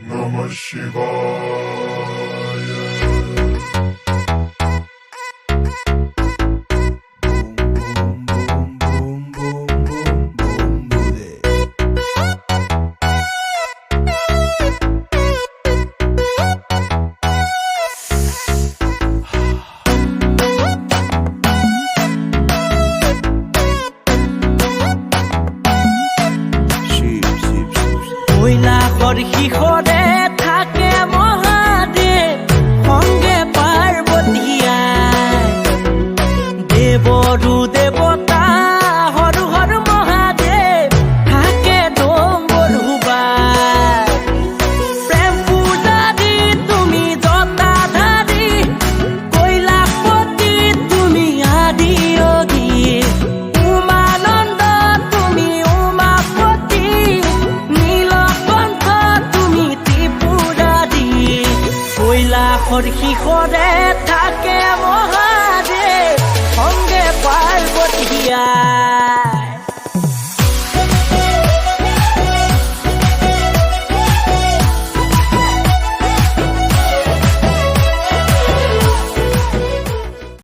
Namah Shivaya. কৈলাসৰ শিখৰে থাকে মহাদেৱ সংগে পাৰ্বতীয়াই দেৱৰো দেৱতা হৰ হৰ মহাদেৱ থাকে ডম্বৰুবাই প্ৰেম পূজাৰী তুমি জটাধাৰী কৈলাসপতি তুমি আদি যোগী উমানন্দ তুমি উমাপতি কৈলাসৰ শিখৰে থাকে মহাদেৱ সংগে পাৰ্বতীয়া।